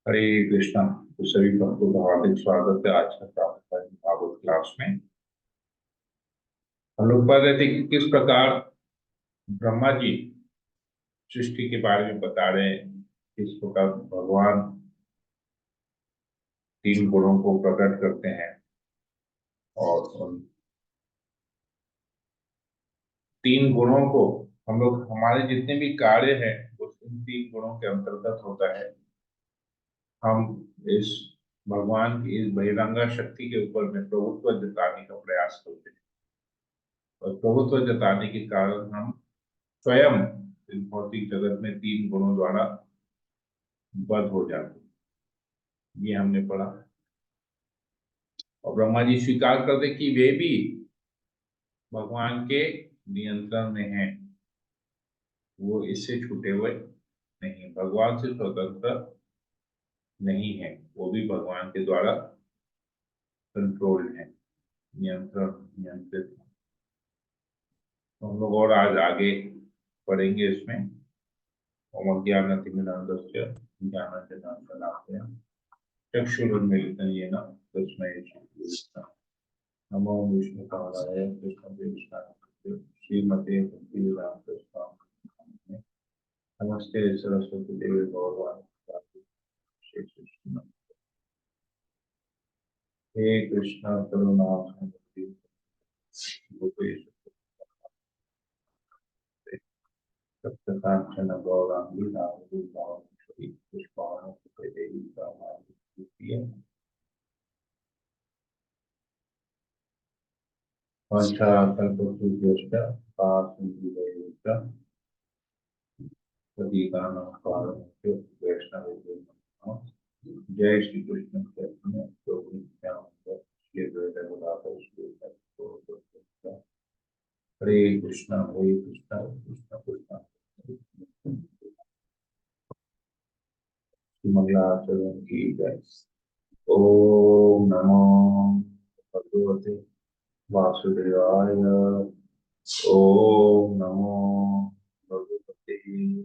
हरे कृष्णा। तो सभी भक्तों का हार्दिक स्वागत है आज का प्रातःकालीन भागवत क्लास में। हम लोग पढ़ रहे थे कि किस प्रकार ब्रह्मा जी सृष्टि के बारे में बता रहे हैं, किस प्रकार भगवान तीन गुणों को प्रकट करते हैं और उन तीन गुणों को हम लोग हमारे जितने भी कार्य हैं वो इन तीन गुणों के अंतर्गत होता है। हम इस भगवान की इस बहिरंगा शक्ति के ऊपर में प्रभुत्व जताने का प्रयास करते हैं और प्रभुत्व जताने के कारण हम स्वयं इस भौतिक जगत में तीन गुणों द्वारा बद्ध हो जाते हैं। ये हमने पढ़ा और ब्रह्मा जी स्वीकार करते कि वे भी भगवान के नियंत्रण में हैं, वो इससे छूटे हुए नहीं, भगवान से स्वतंत्र नहीं है, वो भी भगवान के द्वारा कंट्रोल्ड है, नियंत्रण नियंत्रित है। तो हम लोग और आज आगे पढ़ेंगे इसमें। ओम अज्ञानतिमिरान्धस्य ज्ञानांजनाशलाकया चक्षुरुन्मीलितं येन तस्मै श्रीकृष्णाय नमो विष्णुपादाय कृष्णदेवताय श्रीमते भक्तिवेदांत स्वामी नमस्ते सरस्वती देवी गौरवाणी श्री कृष्ण। हे कृष्ण करुणा सिंधु गोपेश सप्तकांचन गौरांगी राहुल श्री पुष्पाणि देवी का पंचाकल्पसूत्रश्च पार्थसिद्धिरेश्च प्रतीकानां कारणस्य वैष्णवेभ्यो नमः। जय श्री कृष्ण चैतन्य प्रभु नित्यानंद श्री अद्वैत गदाधर श्री हरे कृष्णा कृष्ण कृष्ण मंगलाचरण की जय। ओम नमो भगवते वासुदेवाय। ओम नमो भगवते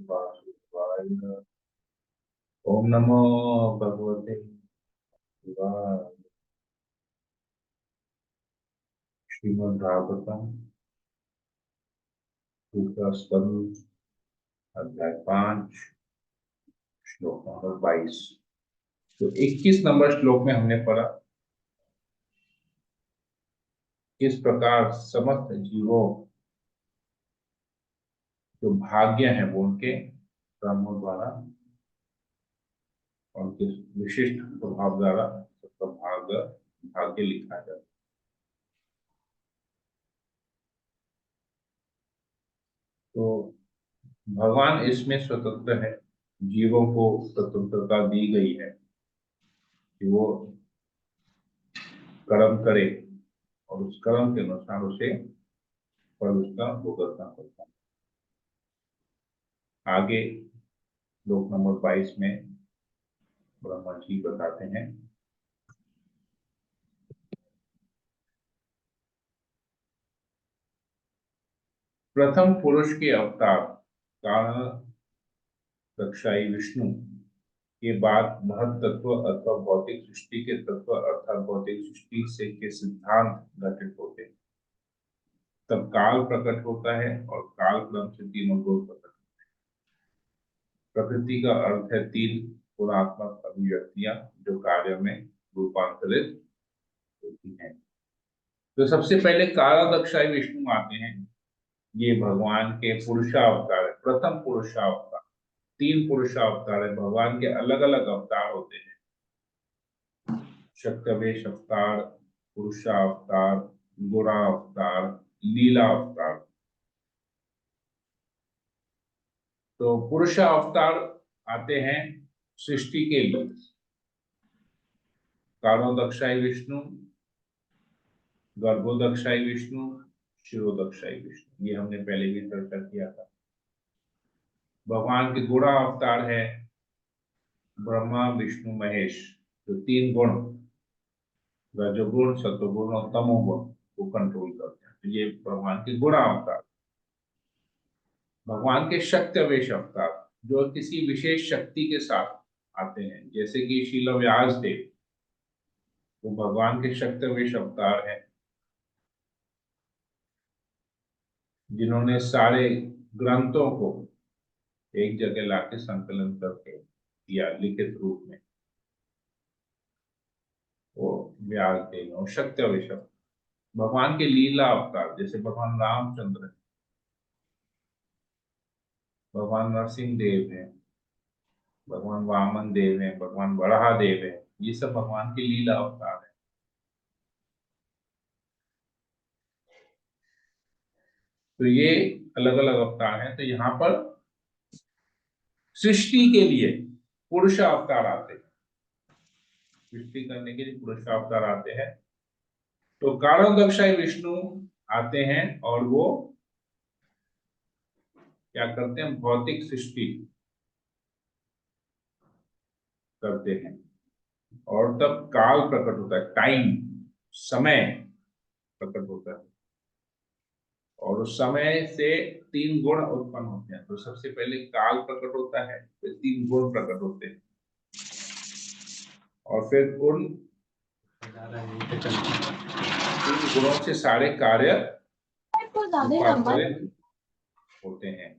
वासुदेवाय। ओम नमो भगवते वासुदेवाय। श्रीमद् भागवतम दूसरा स्कंद अध्याय 5 श्लोक नंबर 22। तो 21 नंबर श्लोक में हमने पढ़ा किस प्रकार समस्त जीवों जो भाग्य है वो उनके कर्मों द्वारा उनके विशिष्ट प्रभाव द्वारा सबका भाग्य भाग्य लिखा जाता है। तो भगवान इसमें स्वतंत्र है, जीवों को स्वतंत्रता दी गई है कि वो कर्म करे और उस कर्म के अनुसार उसे फल उसका भुगतना पड़ता है। आगे श्लोक नंबर 22 में ब्रह्मा जी बताते हैं प्रथम पुरुष के अवतार कारण रक्षाई विष्णु के बाद महत तत्व अथवा भौतिक सृष्टि के तत्व अर्थात भौतिक सृष्टि से के सिद्धांत घटित होते हैं, तब काल प्रकट होता है और काल क्रम से तीनों गुण प्रकट होते हैं। प्रकृति का अर्थ है तीन गुणात्मक अभिव्यक्तियां जो कार्य में रूपांतरित होती हैं। तो सबसे पहले कालादक्षाई विष्णु आते हैं। ये भगवान के पुरुषावतार है, प्रथम पुरुषावतार। तीन पुरुषावतार है, भगवान के अलग अलग अवतार होते हैं। शक्तवेश अवतार, पुरुषावतार, गुणावतार, लीला अवतार। तो पुरुषावतार आते हैं सृष्टि के लिए, कारणोदक्षाई विष्णु, गर्भोदक्षाई विष्णु, शिरोदक्षाई विष्णु, ये हमने पहले भी चर्चा किया था। भगवान के गुणा अवतार है ब्रह्मा विष्णु महेश, जो तीन गुण रजोगुण सत्वगुण और तमोगुण को कंट्रोल करते हैं। तो ये भगवान के गुणा अवतार। भगवान के शक्ति अवेश अवतार जो किसी विशेष शक्ति के साथ आते हैं, जैसे कि शील व्यास देव, वो भगवान के शक्तिवेश अवतार हैं, जिन्होंने सारे ग्रंथों को एक जगह लाके संकलन करके दिया लिखित रूप में, वो व्यास देव और शक्तिवेश अवतार। भगवान के लीला अवतार जैसे भगवान रामचंद्र है, भगवान नरसिंह देव है, भगवान वामन देव है, भगवान वराह देव है, ये सब भगवान के लीला अवतार है। तो ये अलग अलग अवतार हैं। तो यहाँ पर सृष्टि के लिए पुरुष अवतार आते हैं, सृष्टि करने के लिए पुरुष अवतार आते हैं। तो कारणोदकशाई विष्णु आते हैं और वो क्या करते हैं, भौतिक सृष्टि करते हैं। और तब काल प्रकट होता है, टाइम, समय प्रकट होता है, और उस समय से तीन गुण उत्पन्न होते हैं। तो सबसे पहले काल प्रकट होता है, फिर तीन गुण प्रकट होते हैं, और फिर उन तीन गुणों से सारे कार्य रूपांतरित होते हैं।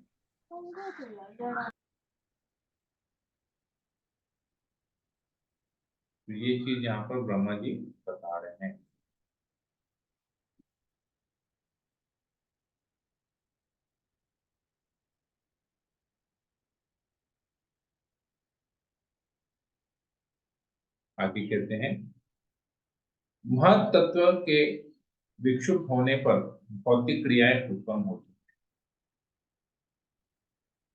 तो ये चीज यहाँ पर ब्रह्मा जी बता रहे हैं। आगे कहते हैं, महत तत्व के विक्षुप्त होने पर भौतिक क्रियाएं उत्पन्न होती हैं।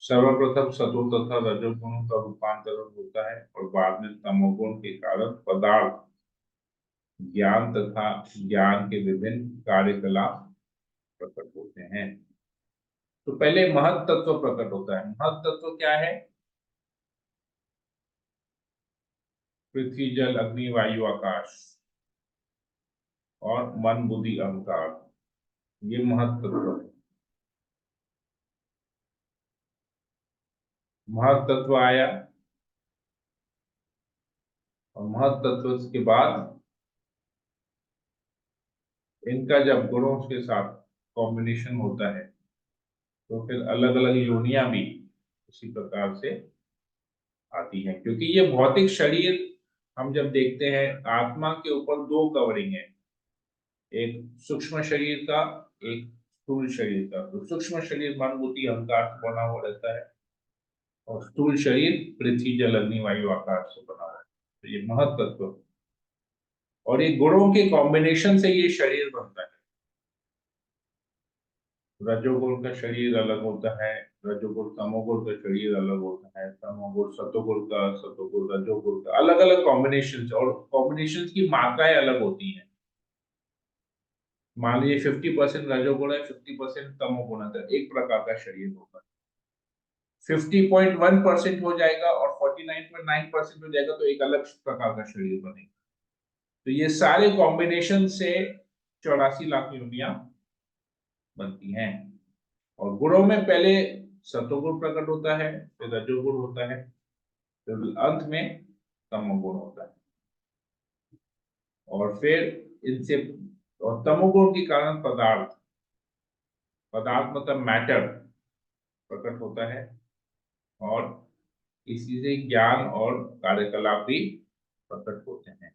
सर्वप्रथम सतो तथा रजोगुणों का रूपांतरण होता है, और बाद में तमोगुण के कारण पदार्थ, ज्ञान तथा ज्ञान के विभिन्न कार्यकलाप प्रकट होते हैं। तो पहले महत तत्व प्रकट होता है। महत तत्व क्या है? पृथ्वी, जल, अग्नि, वायु, आकाश और मन, बुद्धि, अहंकार, ये महत तत्व है। महत तत्व आया, और महत तत्व के बाद इनका जब गुणों के साथ कॉम्बिनेशन होता है, तो फिर अलग अलग योनियां भी उसी प्रकार से आती हैं। क्योंकि ये भौतिक शरीर, हम जब देखते हैं, आत्मा के ऊपर दो कवरिंग है, एक सूक्ष्म शरीर का, एक स्थूल शरीर का। तो सूक्ष्म शरीर मन, बुद्धि, अहंकार से बना हुआ रहता है, और स्थूल शरीर पृथ्वी, जल, अग्नि, वायु, आकाश से बना हुआ है। तो ये महत तत्व, और ये गुणों के कॉम्बिनेशन से ये शरीर बनता है। रजोगुण का शरीर अलग होता है, रजोगुण तमोगुण का शरीर अलग होता है, तमोगुण सतोगुण का, सतोगुण रजोगुण का, अलग अलग कॉम्बिनेशन, और कॉम्बिनेशन की मात्राएं अलग होती हैं। मान लीजिए 50% रजोगुण है, 50% तमोगुण है, तो एक प्रकार का शरीर होगा। 50.1% हो जाएगा और 49.9% हो जाएगा, तो एक अलग प्रकार का शरीर बनेगा। तो ये सारे कॉम्बिनेशन से 84 लाख योनियां बनती हैं। और गुणों में पहले सतोगुण प्रकट होता है, फिर रजोगुण होता है, फिर अंत में तमोगुण होता है। और फिर इनसे, और तमोगुण के कारण पदार्थ, पदार्थ मतलब मैटर प्रकट होता है, और इसी से ज्ञान और कार्यकलाप भी प्रकट होते हैं।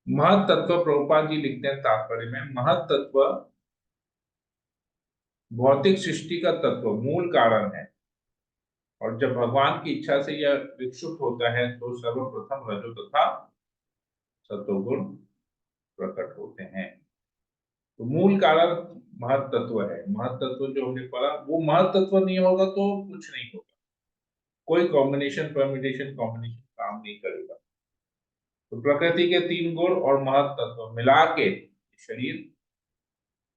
महत तत्व, प्रभुपाद जी लिखते हैं तात्पर्य में, महत तत्व भौतिक सृष्टि का तत्व, मूल कारण है। और जब भगवान की इच्छा से यह विकसित होता है, तो सर्वप्रथम रजो तथा सतोगुण प्रकट होते हैं। तो मूल कारण महत तत्व है। महत तत्व जो हमने पढ़ा, वो महत तत्व नहीं होगा तो कुछ नहीं होगा, कोई कॉम्बिनेशन, परम्यूटेशन, कॉम्बिनेशन काम नहीं करेगा। तो प्रकृति के तीन गुण और महत तत्व मिला के शरीर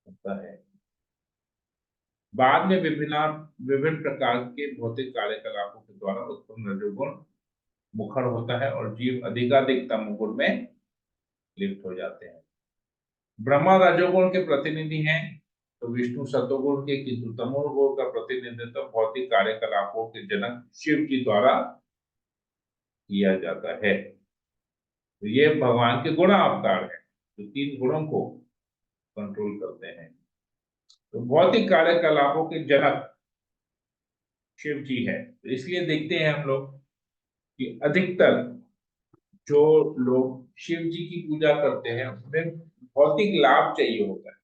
होता है। बाद में विभिन्न विभिन्न प्रकार के भौतिक कार्यकलापों के द्वारा उत्पन्न रजोगुण मुखर होता है, और जीव अधिकाधिक तमोगुण में लिप्त हो जाते हैं। ब्रह्मा रजोगुण के प्रतिनिधि हैं, तो विष्णु सतोगुण के, किंतु तमोगुण का प्रतिनिधित्व भौतिक कार्यकलापों के जनक शिव जी द्वारा किया जाता है। तो ये भगवान के गुण अवतार है जो तीन गुणों को कंट्रोल करते हैं। तो भौतिक कार्यकलापों के जनक शिव जी है, तो इसलिए देखते हैं हम लोग कि अधिकतर जो लोग शिव जी की पूजा करते हैं उसमें भौतिक लाभ चाहिए होता है।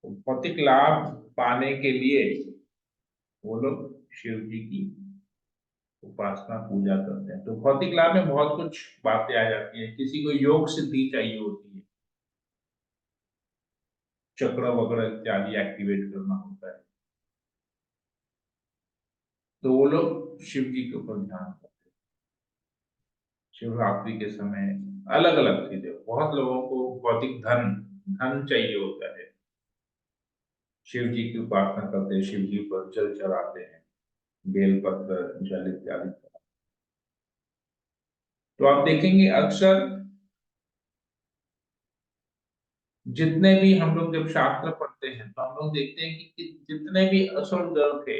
तो भौतिक लाभ पाने के लिए वो लोग शिव जी की उपासना पूजा करते हैं। तो भौतिक लाभ में बहुत कुछ बातें आ जाती है। किसी को योग सिद्धि चाहिए होती है, चक्र वगैरह इत्यादि एक्टिवेट करना होता है, तो वो लोग शिव जी के ऊपर ध्यान करते हैं। शिवरात्रि के समय अलग अलग चीजें, बहुत लोगों को भौतिक धन धन चाहिए होता है, शिव जी की उपासना करते हैं, शिव जी पर जल चढ़ाते हैं, बेलपत्र जल इत्यादि। तो आप देखेंगे अक्सर जितने भी हम लोग जब शास्त्र पढ़ते हैं तो हम लोग देखते हैं कि जितने भी असुर गण थे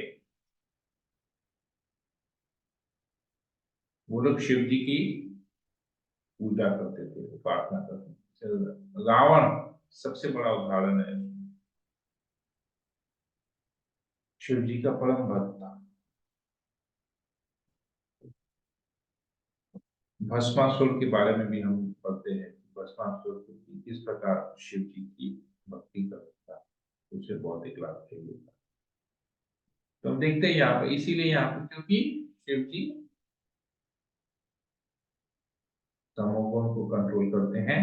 वो लोग शिव जी की पूजा करते थे, उपासना करते थे। रावण सबसे बड़ा उदाहरण है, शिव जी का परम भक्त था। भस्मासुर के बारे में भी हम पढ़ते हैं, भस्मासुर किस प्रकार शिव जी की भक्ति करता था, उसे भौतिक लाभ चाहिए था। तो हम देखते हैं यहाँ पे, इसीलिए यहाँ पे क्योंकि शिव जी तमोगुण को कंट्रोल करते हैं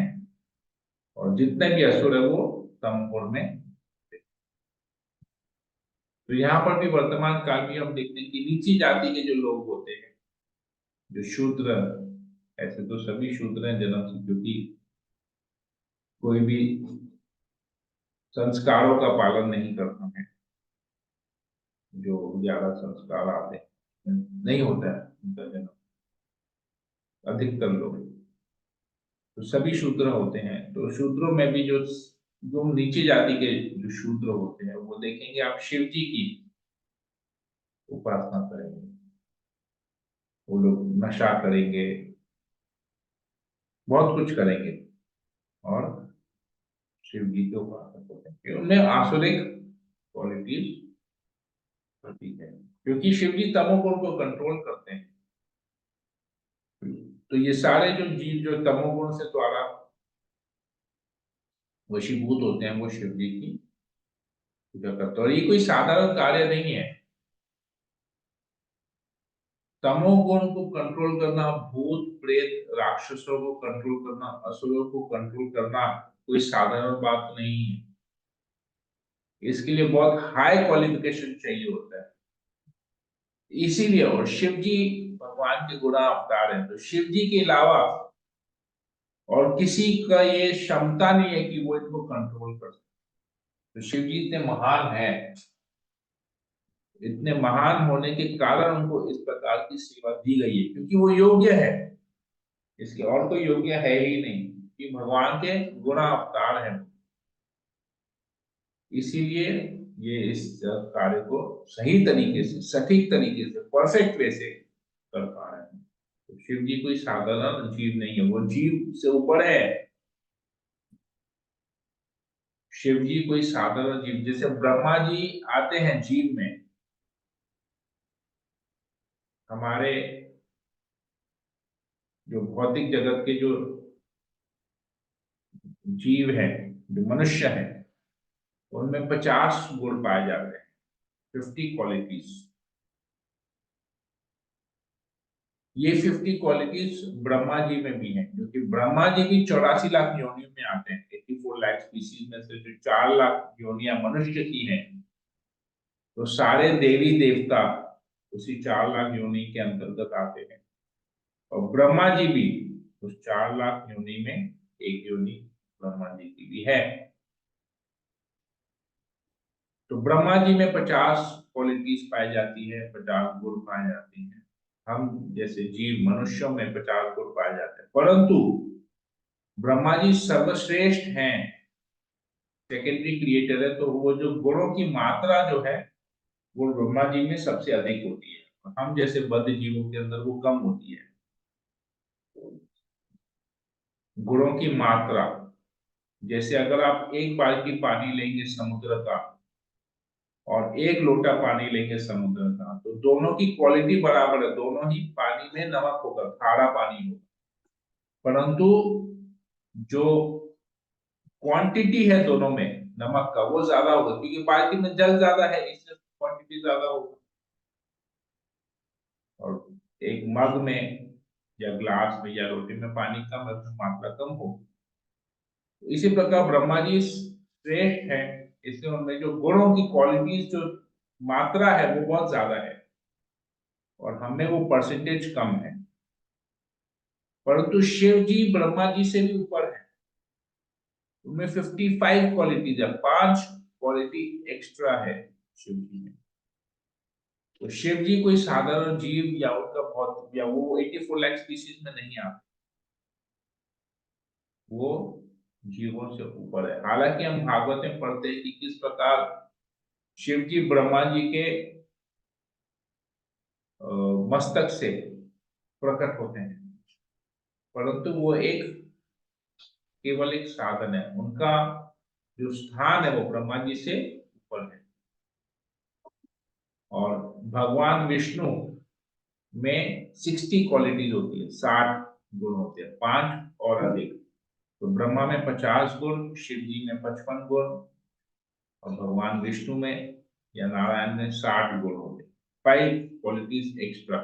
और जितने भी असुर है वो तमोगुण में। तो यहाँ पर भी वर्तमान काल में हम देखते हैं कि नीची जाति के जो लोग होते हैं, जो शूद्र, ऐसे तो सभी शूद्र हैं जन्म से, क्योंकि कोई भी संस्कारों का पालन नहीं करता है, जो 11 संस्कार आते हैं नहीं होता है उनका जन्म, अधिकतर लोग, तो सभी शूद्र होते हैं। तो शूद्रों में भी जो जो नीची जाति के जो शूद्र होते हैं वो देखेंगे आप शिव जी की उपासना करेंगे, वो लोग नशा करेंगे, बहुत कुछ करेंगे और शिव जी के उपासना करते हैं, कि उनमें आसुरिक क्वालिटीज होती है, क्योंकि शिव जी तमोगुण को कंट्रोल करते हैं। तो ये सारे जो जीव जो तमोगुण से द्वारा वशीभूत होते हैं वो शिव जी की पूजा करते हैं, और ये कोई साधारण कार्य नहीं है। तमोगुण को कंट्रोल करना, भूत प्रेत राक्षसों को कंट्रोल करना, असुरों को कंट्रोल करना कोई साधारण बात नहीं है। इसके लिए बहुत हाई क्वालिफिकेशन चाहिए होता है। इसीलिए, और शिव जी भगवान के गुणा अवतार है, तो शिव जी के अलावा और किसी का ये क्षमता नहीं है कि वो इनको कंट्रोल कर सके। तो शिव जी इतने महान है, इतने महान होने के कारण उनको इस प्रकार की सेवा दी गई है, क्योंकि वो योग्य है, इसके और कोई योग्य है ही नहीं, कि भगवान के गुणा अवतार है। इसीलिए ये इस कार्य को सही तरीके से, सटीक तरीके से, परफेक्ट वे से कर पा रहे हैं। तो शिव जी कोई साधारण जीव नहीं है, वो जीव से ऊपर है। शिव जी कोई साधारण जीव, जैसे ब्रह्मा जी आते हैं जीव में, हमारे जो भौतिक जगत के जो जीव हैं, जो मनुष्य हैं, उनमें 50 गुण पाए जाते हैं, 50 क्वालिटीज। ये 50 क्वालिटीज ब्रह्मा जी में भी हैं, क्योंकि ब्रह्मा जी भी 84 लाख योनियों में आते हैं। 84 लाख स्पीसीज में से जो 4 लाख योनियां मनुष्य की हैं, तो सारे देवी देवता उसी 4 लाख योनि के अंतर्गत आते हैं। और ब्रह्मा जी भी उस 4 लाख योनि में एक योनि ब्रह्मा जी की भी है। तो ब्रह्मा जी में 50 क्वालिटीज पाई जाती है, 50 गुण पाए जाते हैं। हम जैसे जीव मनुष्यों में 50 गुण पाए जाते हैं, परंतु ब्रह्मा जी सर्वश्रेष्ठ हैं सेकेंडरी क्रिएटर है, तो वो जो गुणों की मात्रा जो है वो ब्रह्मा जी में सबसे अधिक होती है, और हम जैसे बद्ध जीवों के अंदर वो कम होती है। गुणों की मात्रा, जैसे अगर आप एक बाल्टी पानी लेंगे समुद्र का और एक लोटा पानी लेंगे समुद्र का, तो दोनों की क्वालिटी बराबर है, दोनों ही पानी में नमक होगा, खारा पानी होगा, परंतु जो क्वांटिटी है दोनों में नमक का वो ज्यादा होगा, क्योंकि बाल्टी में जल ज्यादा है इसलिए क्वांटिटी ज्यादा होगा, और एक मग में या ग्लास में या लोटे में पानी कम है, उसमें मात्रा कम हो। इसी प्रकार ब्रह्मा जी श्रेष्ठ है, इसलिए उनमें जो गुणों की क्वालिटीज जो मात्रा है वो बहुत ज्यादा है, और हमें वो परसेंटेज कम है। परंतु शिव जी ब्रह्मा जी से भी ऊपर है, उनमें 55 क्वालिटीज है, 5 क्वालिटी एक्स्ट्रा है शिव जी में। तो शिव जी कोई साधारण जीव या उनका बहुत या वो 84 लाख स्पीशीज में नहीं आते, वो जीवों से ऊपर है। हालांकि हम भागवत में पढ़ते हैं कि किस प्रकार शिव जी ब्रह्मा जी के मस्तक से प्रकट होते हैं, परंतु वो एक केवल एक साधन है, उनका जो स्थान है वो ब्रह्मा जी से ऊपर है। और भगवान विष्णु में 60 क्वालिटीज होती है, 60 गुण होते हैं, 5 और अधिक। तो ब्रह्मा में 50 गुण, शिव जी में 55 गुण, और भगवान विष्णु में या नारायण में 60 गुण होते, 5 qualities extra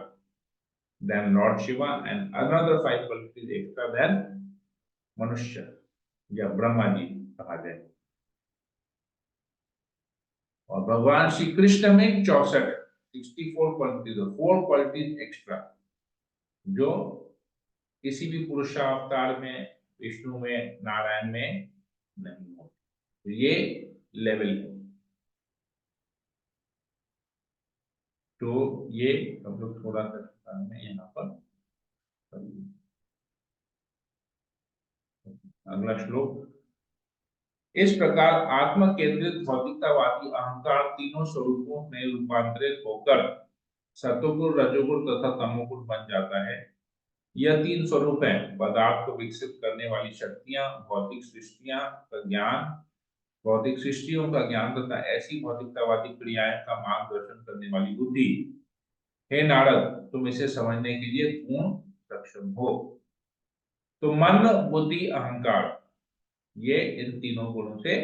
than lord Shiva and another 5 qualities extra than मनुष्य या ब्रह्मा जी कहा जाए। और भगवान श्री कृष्ण में 64, 64 क्वालिटीज, 4 क्वालिटीज एक्स्ट्रा, जो किसी भी पुरुषावतार में, विष्णु में, नारायण में नहीं हो। तो ये लेवल है। तो ये हम लोग थोड़ा सा में यहाँ पर अगला श्लोक, इस प्रकार आत्म केंद्रित भौतिकतावादी अहंकार तीनों स्वरूपों में रूपांतरित होकर सतोगुण, रजोगुण तथा तमोगुण बन जाता है। यह तीन स्वरूप है, पदार्थ को विकसित करने वाली शक्तियां, भौतिक सृष्टियां का ज्ञान, भौतिक सृष्टियों का ज्ञान तथा ऐसी भौतिकतावादी क्रियाएं का मार्गदर्शन करने वाली बुद्धि। हे नारद, तुम इसे समझने के लिए पूर्ण सक्षम हो। तो मन, बुद्धि, अहंकार, ये इन तीनों गुणों से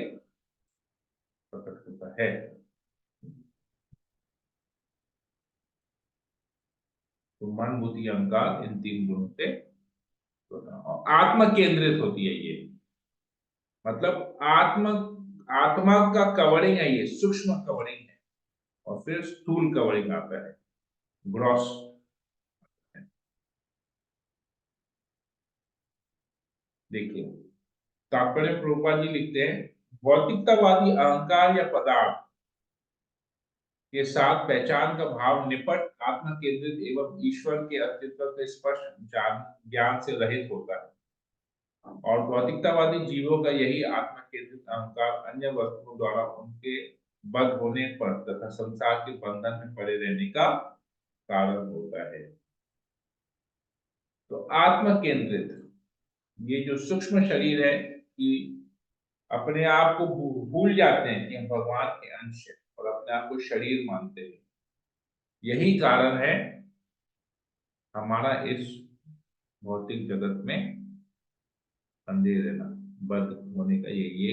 प्रकट होता है। तो मन, बुद्धि, अहंकार इन तीन गुणों से आत्म केंद्रित होती है ये, मतलब आत्मा का कवरिंग है, ये सूक्ष्म कवरिंग है, और फिर स्थूल कवरिंग आता है, ग्रॉस। देखिए तात्पर्य प्रभुपाद जी लिखते हैं, भौतिकतावादी अहंकार या पदार्थ के साथ पहचान का भाव निपट आत्म केंद्रित एवं ईश्वर के अस्तित्व के स्पष्ट ज्ञान से रहित होता है, और भौतिकतावादी जीवों का यही आत्म केंद्रित अहंकार अन्य वस्तुओं द्वारा उनके बद्ध होने पर तथा संसार के बंधन में पड़े रहने का कारण होता है। तो आत्म केंद्रित ये जो सूक्ष्म शरीर है कि अपने आप को भूल जाते हैं कि हम भगवान के अंश हैं और अपने आप को शरीर मानते हैं, यही कारण है हमारा इस भौतिक जगत में बंधे रहना, बद्ध होने का ये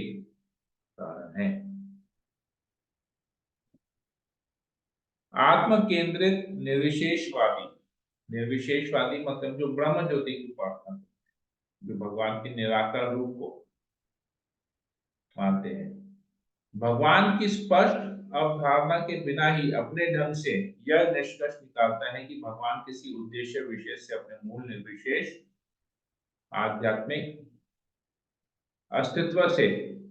कारण है। आत्म केंद्रित निर्विशेषवादी, निर्विशेषवादी मतलब जो ब्रह्म ज्योति की उपासना, जो भगवान के निराकार रूप को मानते हैं, भगवान की स्पष्ट अवधारणा के बिना ही अपने ढंग से यह निष्कर्ष निकालता है कि भगवान किसी उद्देश्य विशेष से अपने मूल निर्विशेष आध्यात्मिक अस्तित्व से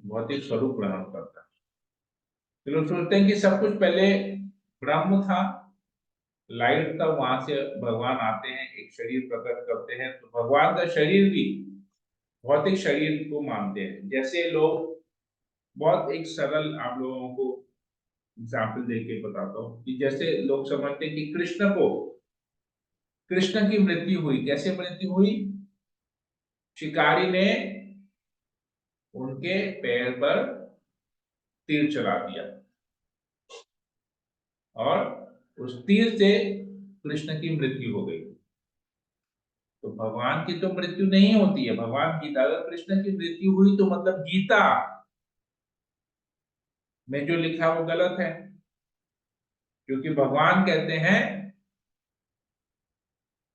भौतिक स्वरूप ग्रहण करता है। तो लोग सोचते हैं कि सब कुछ पहले ब्रह्म था, लाइट था, वहां से भगवान आते हैं, एक शरीर प्रकट करते हैं, तो भगवान का शरीर भी भौतिक शरीर को मानते हैं। जैसे लोग बहुत एक सरल आप लोगों को एग्जाम्पल देके बताता हूँ कि जैसे लोग समझते हैं कि कृष्ण की मृत्यु हुई, कैसे मृत्यु हुई? शिकारी ने उनके पैर पर तीर चला दिया और उस तीर से कृष्ण की मृत्यु हो गई। तो भगवान की तो मृत्यु नहीं होती है। भगवान गीता, अगर कृष्ण की मृत्यु हुई तो मतलब गीता में जो लिखा वो गलत है, क्योंकि भगवान कहते हैं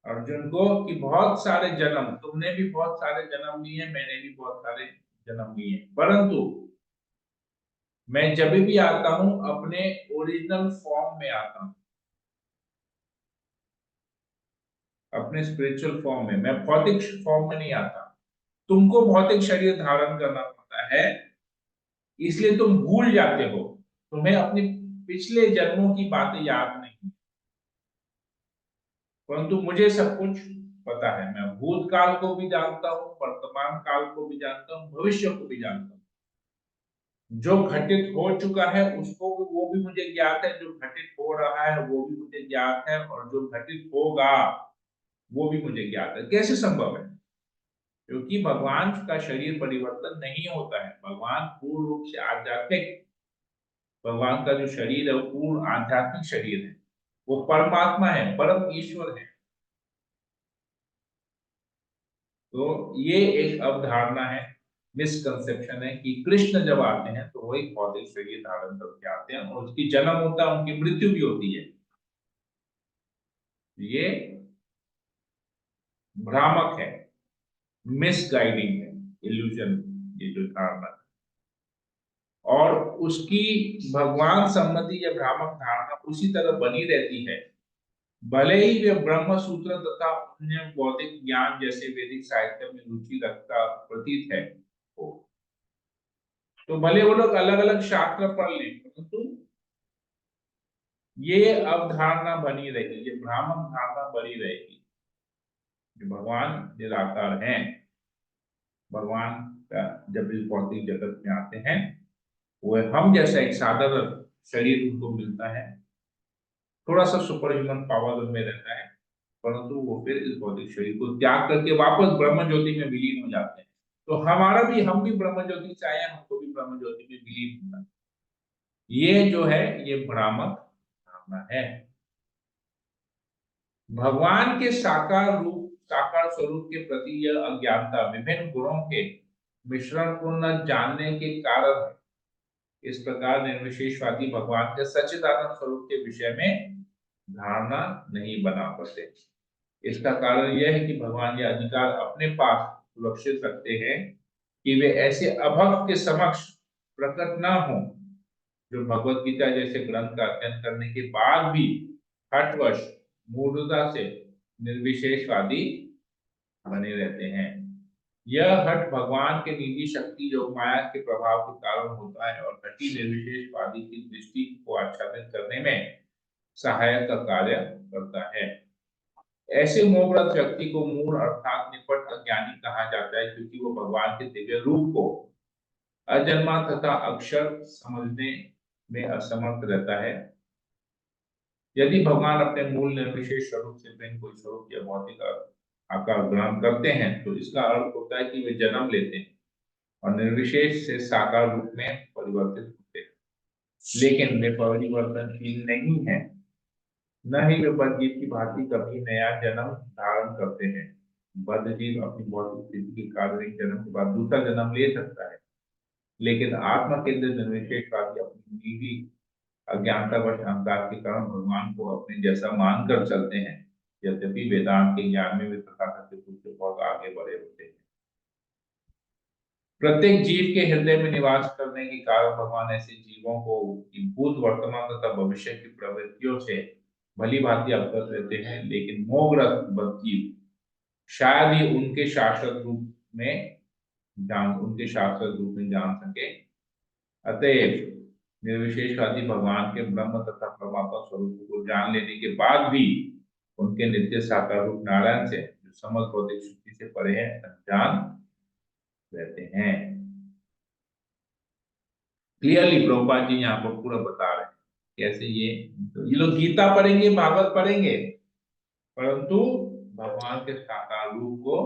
अर्जुन को कि बहुत सारे जन्म, तुमने भी बहुत सारे जन्म लिए, मैंने भी बहुत सारे जन्म लिए, परंतु मैं जब भी आता हूं अपने ओरिजिनल फॉर्म में आता हूं, अपने स्पिरिचुअल फॉर्म में। मैं भौतिक फॉर्म में नहीं आता। तुमको भौतिक शरीर धारण करना पड़ता है, इसलिए तुम भूल जाते हो। तुम्हें अपने पिछले जन्मों की बातें याद नहीं, परंतु मुझे सब कुछ पता है। मैं भूतकाल को भी जानता हूँ, वर्तमान काल को भी जानता हूँ, भविष्य को भी जानता हूँ। जो घटित हो चुका है उसको भी, वो भी मुझे ज्ञात है। जो घटित हो रहा है वो भी मुझे ज्ञात है, और जो घटित होगा वो भी मुझे ज्ञात है। कैसे संभव है? क्योंकि भगवान का शरीर परिवर्तन नहीं होता है। भगवान पूर्ण रूप से आध्यात्मिक, भगवान का जो शरीर है वो पूर्ण आध्यात्मिक शरीर है। वो परमात्मा है, परम ईश्वर है। तो ये एक अवधारणा है, मिसकंसेप्शन है कि कृष्ण जब आते हैं तो वो एक भौतिक शरीर धारण करके आते हैं और उसकी जन्म होता है, उनकी मृत्यु भी होती है। ये भ्रामक है, मिसगाइडिंग है, इल्यूजन, ये जो धारणा। और उसकी भगवान संबंधी यह भ्रामक धारणा उसी तरह बनी रहती है, भले ही वे ब्रह्म सूत्र तथा अन्य बौद्धिक ज्ञान जैसे वैदिक साहित्य में रुचि रखता प्रतीत है हो। तो भले वो लोग अलग अलग शास्त्र पढ़ लें, परंतु ये अवधारणा बनी रहेगी, ये भ्रामक धारणा बनी रहेगी कि भगवान निराकार हैं। भगवान का जब इस भौतिक जगत में आते हैं, वो हम जैसा एक साधारण शरीर उनको मिलता है, थोड़ा सा सुपर ह्यूमन पावर उनमें रहता है, परंतु वो फिर इस भौतिक शरीर को त्याग करके वापस ब्रह्म ज्योति में विलीन हो जाते हैं। तो हम भी ब्रह्म ज्योति से आए हैं, हमको भी ब्रह्म ज्योति में विलीन होना है। ये जो है ये भ्रामक धारणा है। भगवान के साकार स्वरूप के प्रति यह अज्ञानता विभिन्न गुणों के मिश्रण को न जानने के कारण है। इस प्रकार निर्विशेषवादी भगवान के सच्चिदानंद स्वरूप के विषय में धारणा नहीं बना पाते। इसका कारण यह है कि भगवान ये अधिकार अपने पास सुरक्षित रखते हैं कि वे ऐसे अभक्त के समक्ष प्रकट न हो, जो भगवत गीता जैसे ग्रंथ का अध्ययन करने के बाद भी हठवश मूढ़ता से निर्विशेषवादी बने रहते हैं। यह हठ भगवान के निजी शक्ति योग माया के प्रभाव के कारण होता है और हठी निर्विशेषवादी की दृष्टि को आच्छादित करने में सहायक का कार्य करता है। ऐसे मोहग्रस्त व्यक्ति को मूढ़ अर्थात निपट अज्ञानी कहा जाता है, क्योंकि वो भगवान के दिव्य रूप को अजन्मा तथा अक्षर समझने में असमर्थ रहता है। यदि भगवान अपने मूल निर्विशेष स्वरूप से भिन्न कोई स्वरूप या भौतिक आकार ग्रहण करते हैं, तो इसका अर्थ होता है कि वे जन्म लेते हैं और निर्विशेष से साकार रूप में परिवर्तित होते हैं। लेकिन वे परिवर्तनशील नहीं है, न ही वे बद्धजीव की भांति कभी नया जन्म धारण करते हैं। बद्धजीव अपनी भौतिक स्थिति के कारण एक जन्म के बाद दूसरा जन्म ले सकता है, लेकिन आत्मा केंद्रित निर्विशेषवादी अपनी निजी अज्ञानतावश अहंकार के कारण भगवान को अपने जैसा मानकर चलते हैं। यद्यपि वेदांत के ज्ञान में वे तथाकथित रूप से बहुत आगे बढ़े होते हैं। प्रत्येक जीव के हृदय में निवास करने के कारण भगवान ऐसे जीवों को भूत, वर्तमान तथा भविष्य की प्रवृत्तियों से भली भांति अवगत रहते हैं, लेकिन मोहग्रस्त बद्धजीव शायद ही उनके शाश्वत रूप में जान सके। अतएव निर्विशेषवादी भगवान के ब्रह्म तथा परमात्मा स्वरूप को जान लेने के बाद भी उनके नित्य साकार रूप नारायण से, जो समस्त भौतिक सृष्टि से परे है, अनजान रहते हैं। क्लियरली प्रभुपाद जी यहाँ पर पूरा बता रहे हैं कैसे ये लोग गीता पढ़ेंगे, भागवत पढ़ेंगे, परंतु भगवान के साकार रूप को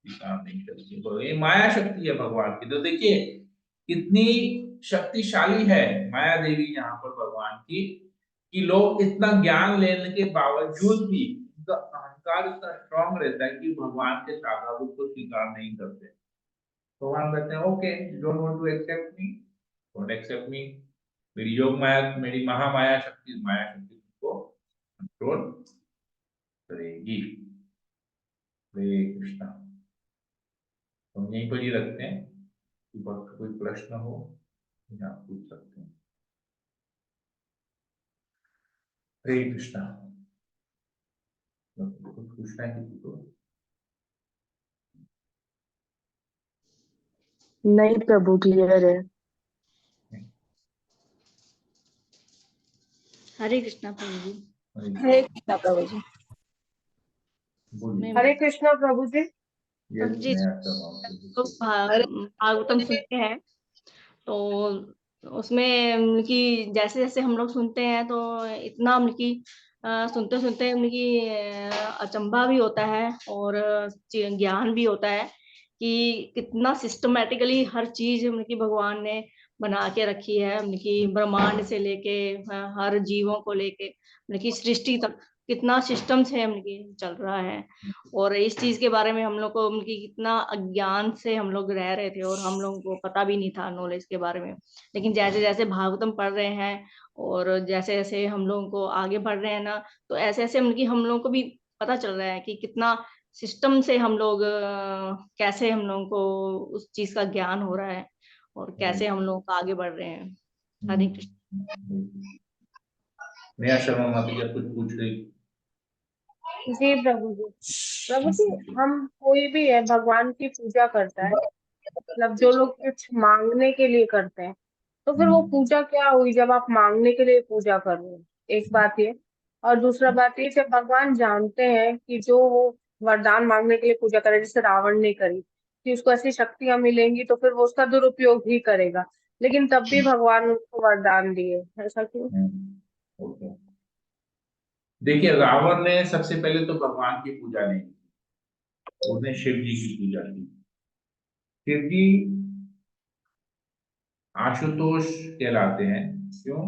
स्वीकार नहीं करेंगे। तो ये माया शक्ति है भगवान की। तो देखिए कितनी शक्तिशाली है माया देवी यहाँ पर भगवान की, कि लोग इतना ज्ञान लेने के बावजूद भी उनका अहंकार इतना स्ट्रांग रहता है कि भगवान के साकार रूप को स्वीकार नहीं करते। भगवान कहते हैं okay, you don't want to accept me, don't accept me. मेरी योग माया, मेरी महामाया शक्ति, माया शक्ति को कंट्रोल करेगी। हरे कृष्णा। हम यहीं पर ही रखते हैं कि भक्त कोई प्रश्न हो या आप पूछ सकते हैं। हरे कृष्णा। कुछ पूछना है किसी को? नहीं प्रभु, क्लियर है। हरे कृष्णा प्रभु जी। हरे कृष्णा प्रभु जी। बोलिए। हरे कृष्णा प्रभु जी। यस, जी, मैं आपका भाव तो भागवतम सुनते हैं तो उसमें कि जैसे जैसे हम लोग सुनते हैं तो इतना कि सुनते सुनते अचंभा भी होता है और ज्ञान भी होता है कि कितना सिस्टमेटिकली हर चीज उनकी भगवान ने बना के रखी है। उनकी ब्रह्मांड से लेके हर जीवों को लेके उनकी सृष्टि तक कितना सिस्टम से उनकी चल रहा है। और इस चीज के बारे में हम लोग को उनकी कितना अज्ञान से हम लोग रह रहे थे और हम लोगों को पता भी नहीं था नॉलेज के बारे में। लेकिन जैसे जैसे भागवतम पढ़ रहे हैं और जैसे जैसे हम लोगों को आगे बढ़ रहे हैं ना, तो ऐसे ऐसे उनकी हम लोगों को भी पता चल रहा है कि कितना सिस्टम से हम लोग कैसे हम लोगों को उस चीज का ज्ञान हो रहा है और कैसे हम लोग आगे बढ़ रहे हैं। हरे कृष्ण। नेहा शर्मा माता जी कुछ पूछ रही? जी प्रभु जी। प्रभु जी, हम कोई भी है भगवान की पूजा करता है, मतलब जो लोग कुछ मांगने के लिए करते हैं, तो फिर वो पूजा क्या हुई जब आप मांगने के लिए पूजा कर रहे हो? एक बात ये। और दूसरा बात ये, जब भगवान जानते हैं कि जो वो वरदान मांगने के लिए पूजा करे, जैसे रावण ने करी, कि उसको ऐसी शक्तियां मिलेंगी तो फिर वो उसका दुरुपयोग ही करेगा, लेकिन तब भी भगवान उसको वरदान दिए, ऐसा क्यों? ओके, देखिए रावण ने सबसे पहले तो भगवान की पूजा नहीं की, उसने शिव जी की पूजा की। शिव जी आशुतोष कहलाते हैं। क्यों?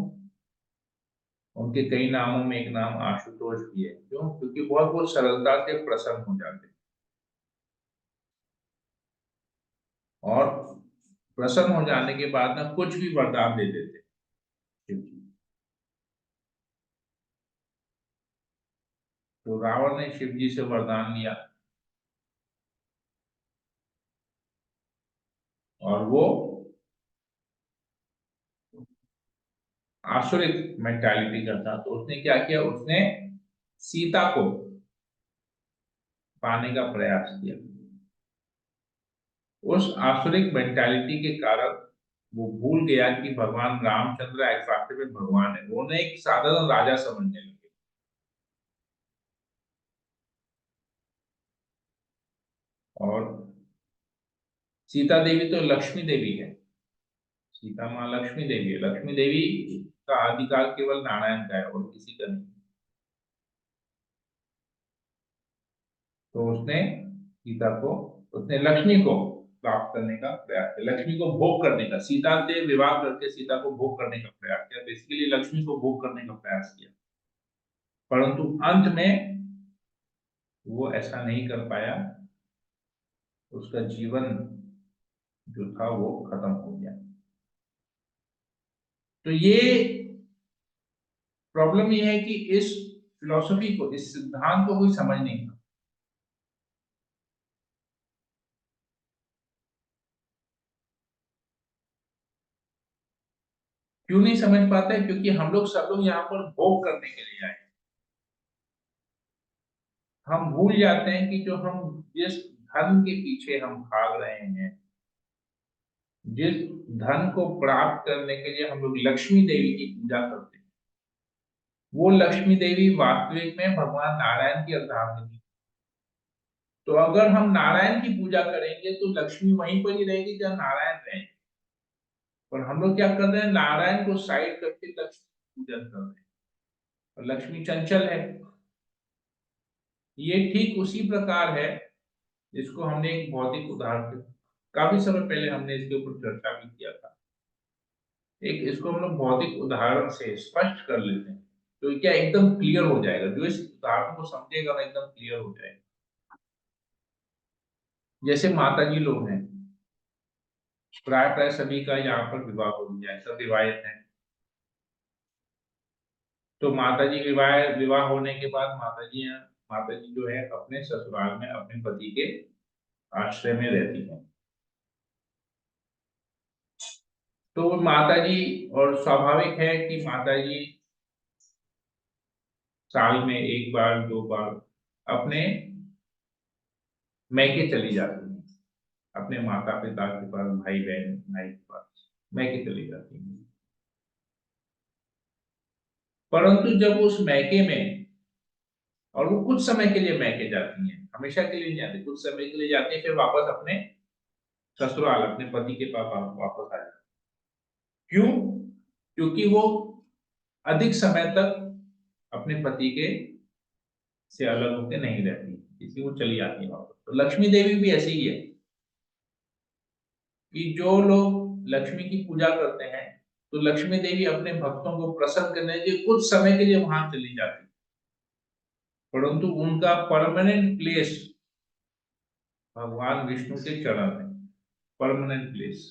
उनके कई नामों में एक नाम आशुतोष भी है। क्यों? क्योंकि बहुत बहुत सरलता से प्रसन्न हो जाते हैं और प्रसन्न हो जाने के बाद ना कुछ भी वरदान दे देते शिव जी। तो रावण ने शिव जी से वरदान लिया और वो आसुरिक मेंटालिटी का था। तो उसने क्या किया, उसने सीता को पाने का प्रयास किया। उस आसुरिक मेंटालिटी के कारण वो भूल गया कि भगवान रामचंद्र एक वास्तव में भगवान है। वो उन्हें एक साधारण राजा समझने लगे। और सीता देवी तो लक्ष्मी देवी है, सीता माँ लक्ष्मी देवी है। लक्ष्मी देवी का अधिकार केवल नारायण का है और किसी का नहीं। तो उसने सीता को, उसने लक्ष्मी को प्राप्त करने का प्रयास किया, लक्ष्मी को भोग करने का, सीता से विवाह करके सीता को भोग करने का प्रयास किया। बेसिकली लक्ष्मी को भोग करने का प्रयास किया, परंतु अंत में वो ऐसा नहीं कर पाया। उसका जीवन जो था वो खत्म हो गया। तो ये प्रॉब्लम ये है कि इस फिलॉसफी को, इस सिद्धांत को कोई समझ नहीं था। क्यों नहीं समझ पाते? क्योंकि हम लोग सब लोग यहाँ पर भोग करने के लिए आए। हम भूल जाते हैं कि जो हम जिस धन के पीछे हम भाग रहे हैं, जिस धन को प्राप्त करने के लिए हम लोग लक्ष्मी देवी की पूजा करते हैं, वो लक्ष्मी देवी वास्तविक में भगवान नारायण की अर्धांगिनी। तो अगर हम नारायण की पूजा करेंगे तो लक्ष्मी वहीं पर ही रहेगी जहाँ नारायण रहेंगे, पर हम लोग क्या कर रहे हैं, नारायण को साइड करके लक्ष्मी पूजन कर रहे हैं, और लक्ष्मी चंचल है। ये ठीक उसी प्रकार है जिसको हमने एक भौतिक उदाहरण, काफी समय पहले हमने इसके ऊपर चर्चा भी किया था। एक इसको हम लोग भौतिक उदाहरण से स्पष्ट कर लेते हैं, तो क्या एकदम क्लियर हो जाएगा, जो इस उदाहरण को समझेगा ना एकदम क्लियर हो जाएगा। जैसे माता जी लोग हैं, प्राय प्राय सभी का यहाँ पर विवाह हो गया, ऐसा रिवायत है। तो माता जी विवाह विवाह होने के बाद माता जी जो है अपने ससुराल में अपने पति के आश्रय में रहती हैं। तो माता जी, और स्वाभाविक है कि माता जी साल में एक बार दो बार अपने मैके चली जाती हैं, अपने माता पिता के पास, भाई बहन भाई के पास मैके चली जाती हैं। परंतु जब उस मैके में, और वो कुछ समय के लिए मैके जाती हैं, हमेशा के लिए नहीं जाती, कुछ समय के लिए जाती है, फिर वापस अपने ससुराल अपने पति के पास वापस आ जाती। क्यों? क्योंकि वो अधिक समय तक अपने पति के से अलग होकर नहीं रहती, इसलिए वो चली आती है वापस। तो लक्ष्मी देवी भी ऐसी ही है कि जो लोग लक्ष्मी की पूजा करते हैं, तो लक्ष्मी देवी अपने भक्तों को प्रसन्न करने के लिए कुछ समय के लिए वहां चली जाती, परंतु उनका परमानेंट प्लेस भगवान विष्णु के चरण है। परमानेंट प्लेस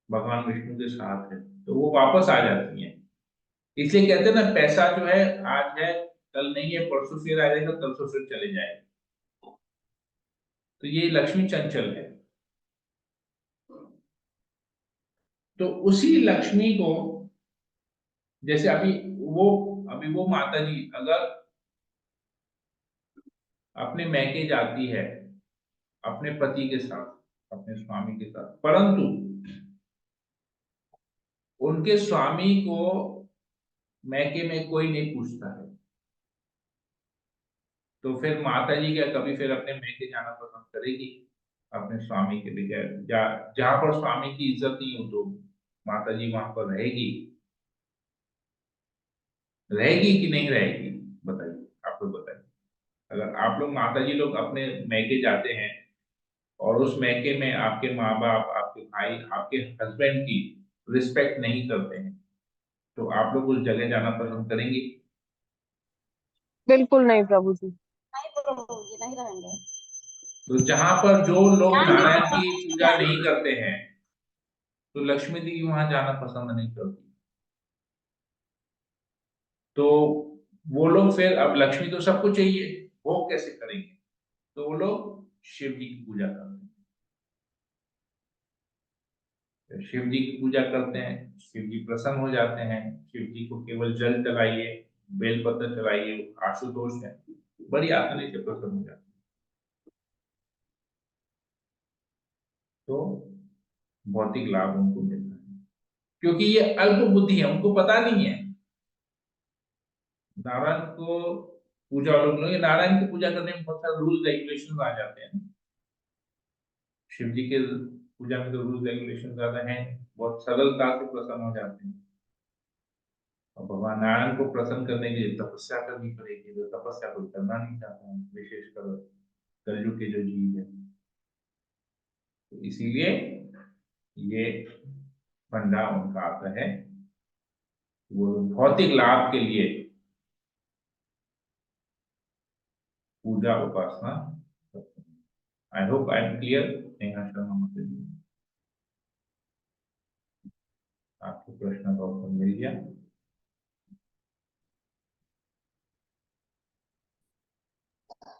भगवान विष्णु के साथ है, तो वो वापस आ जाती हैं। इसलिए कहते हैं ना, पैसा जो है आज है कल नहीं है, परसों फिर आ जाएगा, परसों फिर चले जाएगा। तो ये लक्ष्मी चंचल है। तो उसी लक्ष्मी को, जैसे अभी वो माता जी अगर अपने मैके जाती है अपने पति के साथ, अपने स्वामी के साथ, परंतु उनके स्वामी को मैके में कोई नहीं पूछता है, तो फिर माता जी क्या कभी फिर अपने मैके जाना पसंद करेगी अपने स्वामी के बगैर? जहां पर स्वामी की इज्जत नहीं हो, तो माता जी वहां पर रहेगी? रहेगी कि नहीं रहेगी? बताइए, आप लोग बताइए। अगर आप लोग माता जी लोग अपने मैके जाते हैं, और उस मैके में आपके माँ बाप, आपके भाई, आपके हस्बैंड की रिस्पेक्ट नहीं करते हैं, तो आप लोग उस जगह जाना पसंद करेंगे? बिल्कुल नहीं प्रभु जी। नहीं प्रभु जी, नहीं रहेंगे। तो जहां पर जो लोग नारायण की पूजा नहीं करते हैं, तो लक्ष्मी देवी वहां जाना पसंद नहीं करती, तो वो लोग फिर, अब लक्ष्मी तो सबको चाहिए, वो कैसे करेंगे? तो वो लोग शिव जी की पूजा करते हैं। शिव जी की पूजा करते हैं, शिव जी प्रसन्न हो जाते हैं। शिव जी को केवल जल चढ़ाइए, बेलपत्र चढ़ाइए, आशुतोष है, बड़ी आसानी से प्रसन्न हो जाते हैं। तो भौतिक लाभ उनको मिलता है, क्योंकि ये अल्प बुद्धि है, उनको पता नहीं है नारायण को पूजा। लोग नारायण की पूजा करने में बहुत सारे रूल्स रेगुलेशन आ जाते हैं। शिव जी के पूजा में तो रूल्स रेगुलेशन ज्यादा है, बहुत सरलता से प्रसन्न हो जाते हैं। और भगवान नारायण को प्रसन्न करने के लिए तपस्या करनी पड़ेगी, जो तपस्या को करना नहीं चाहते हैं, विशेषकर कलयुग के जो जीव है। तो इसीलिए ये फंडा उनका आता है, वो भौतिक लाभ के लिए पूजा उपासना करते हैं। I hope I am clear. Neha Sharma मुझे आपके प्रश्न का उत्तर मिल गया।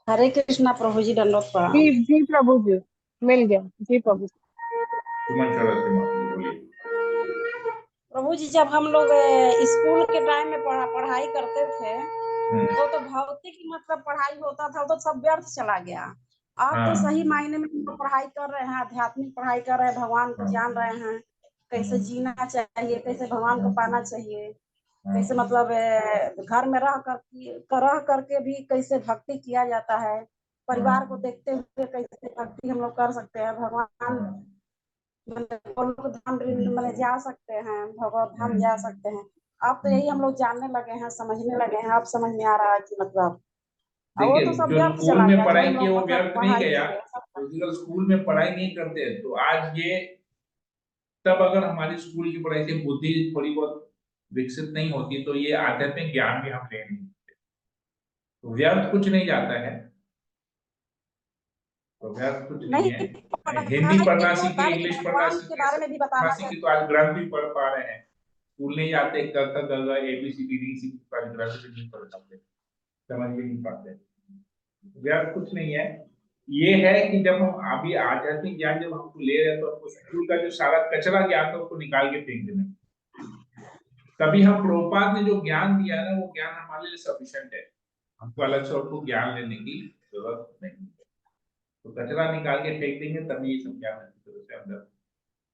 हरे कृष्णा प्रभु जी, दंडवत प्रणाम। जी जी प्रभु जी, मिल गया जी प्रभु जी। सुमन चौरस से माता जी बोलिए। प्रभु जी, जब हम लोग स्कूल के टाइम में पढ़ाई करते थे, तो भौतिक मतलब पढ़ाई होता था, तो सब व्यर्थ चला गया। अब तो सही मायने में हम लोग पढ़ाई कर रहे हैं, आध्यात्मिक पढ़ाई कर रहे हैं, भगवान को जान रहे हैं, कैसे जीना चाहिए, कैसे भगवान को पाना चाहिए, कैसे मतलब घर में रह करके भी कैसे भक्ति किया जाता है, परिवार को देखते हुए कैसे भक्ति हम लोग कर सकते हैं। भगवान मतलब जा सकते हैं, भगवत धाम जा सकते हैं। अब तो यही हम लोग जानने लगे हैं, समझने लगे हैं, अब समझ में आ रहा है कि मतलब वो देखिए तो सब जो व्यर्थ स्कूल चला में गया, जो पढ़ाई हम किए लोग वो मतलब व्यर्थ नहीं पढ़ाई गया, किए सब। क्योंकि अगर स्कूल में पढ़ाई नहीं करते तो आज ये, तब अगर हमारी स्कूल की पढ़ाई से बुद्धि थोड़ी बहुत विकसित नहीं होती तो ये आध्यात्मिक ज्ञान भी हम ले नहीं सकते। तो व्यर्थ कुछ नहीं जाता है, तो व्यर्थ कुछ नहीं नहीं, है। हिंदी पढ़ाई पढ़ना तो सीखे, होता है, लेकिन इंग्लिश पढ़ना भगवान के सीखे, बारे सब में भी पढ़ना बताना सीखे चाहिए। तो आज ग्रंथ भी पढ़ पा रहे हैं। स्कूल नहीं जाते, क ख ग घ ABCD सीख पाते, ग्रंथ भी नहीं पढ़ पाते, समझ भी नहीं पाते। व्यर्थ कुछ नहीं है। ये है कि जब हम अभी आध्यात्मिक ज्ञान जब हमको ले रहे हैं तो हमको स्कूल का जो सारा कचरा ज्ञान था उसको निकाल के फेंक देना। तभी हम प्रभुपाद ने जो ज्ञान दिया है ना, वो ज्ञान हमारे लिए सफिशिएंट है, हमको अलग से और ज्ञान लेने की जरूरत नहीं है। तो कचरा निकाल के फेंक देंगे तभी ये सब ज्ञान अच्छी तरह से अंदर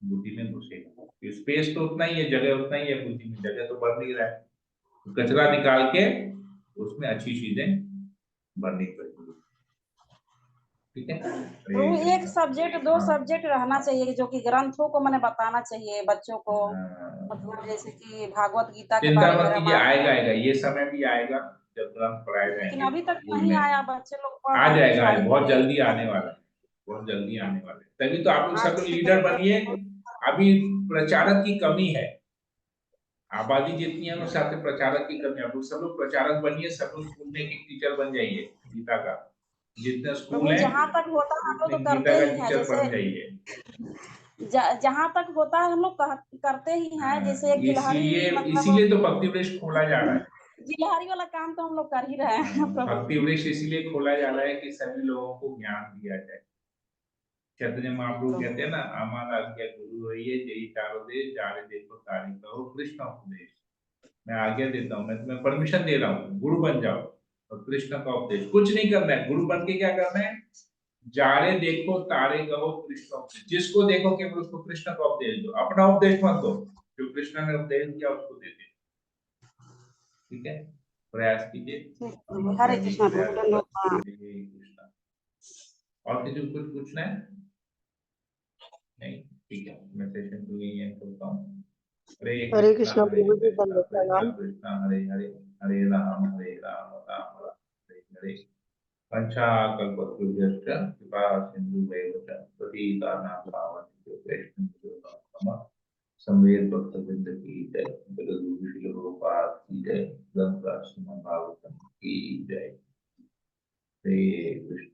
बुद्धि में घुसेगा। स्पेस तो उतना ही है, जगह उतना ही है, बुद्धि में जगह तो बढ़ नहीं रहा है, तो कचरा निकाल के उसमें अच्छी चीजें भरनी पड़ेगी। ठीक है, तो हरे एक कृष्णा। सब्जेक्ट, दो हाँ सब्जेक्ट रहना चाहिए जो कि ग्रंथों को मैंने बताना चाहिए बच्चों को, हाँ। मतलब जैसे कि भागवत गीता के चिंता बारे में, मत कीजिए, रामायण। आएगा आएगा, ये समय भी आएगा जब ग्रंथ पढ़ाए लेकिन जाएंगे अभी तक स्कूल नहीं में। आया, बच्चे लोग पढ़ आ रहे हैं, जाएगा, ट्राई बहुत जल्दी करेंगे। आने वाला है, बहुत जल्दी आने वाला है। तभी तो आप लोग सब लोग आज लीडर बनिए। अभी प्रचारक की कमी है, आबादी जितनी है उस हिसाब से प्रचारक की कमी है। आप लोग सब लोग प्रचारक बनिए, सब लोग स्कूल में एक टीचर बन जाइए गीता का। जितने स्कूल प्रभु है जहाँ तक होता है हम लोग उतने तो गीता करते का ही हैं, टीचर जैसे बन जाइए। जहाँ तक होता है हम लोग करते ही हैं। जैसे एक गिलहरी इसीलिए मतलब इसीलिए तो भक्ति वृक्ष खोला जा रहा है। गिलहरी वाला काम तो हम लोग कर ही रहे हैं प्रभु भक्ति जी। वृक्ष इसीलिए खोला जा रहा है कि सभी लोगों को ज्ञान दिया जाए। चैतन्य महाप्रभु कहते हैं ना, अमर आज्ञा गुरु रहिए, जय चारों देश, जारे देखो तारी कहो कृष्ण उपदेश। मैं आज्ञा देता हूँ, मैं तुम्हें परमिशन दे रहा हूँ, गुरु बन जाओ और कृष्ण का उपदेश। कुछ नहीं करना है, गुरु बन के क्या करना है, जारे देखो तारे कहो कृष्ण उपदेश। जिसको देखो केवल उसको कृष्ण का उपदेश दो, अपना उपदेश मत दो, जो कृष्ण ने उपदेश दिया उसको दे दे। ठीक है, प्रयास कीजिए, हरे मैं भी कृष्णा प्रभु, प्रयास कर दंडवत रहा हूँ। प्रणाम। हरे कृष्णा। और किसी को कुछ पूछना है? नहीं, ठीक है, मैं सेशन को यही करता हूँ। हरे कृष्णा हरे प्रभु जी, कृष्णा दंडवत कृष्णा प्रणाम। कृष्णा हरे हरे, हरे राम राम राम हरे हरे। पंचाकल्पतरुभ्यश्च कृपा सिन्धुभ्यैव च पतितानां पावनेभ्यो वैष्णवेभ्यो नमः। संवेद भक्तवृंद की जय, जगद्गुरु श्री प्रभुपाद की जय, ग्रंथ श्रीमद् भागवतम की जय। हरे कृष्ण।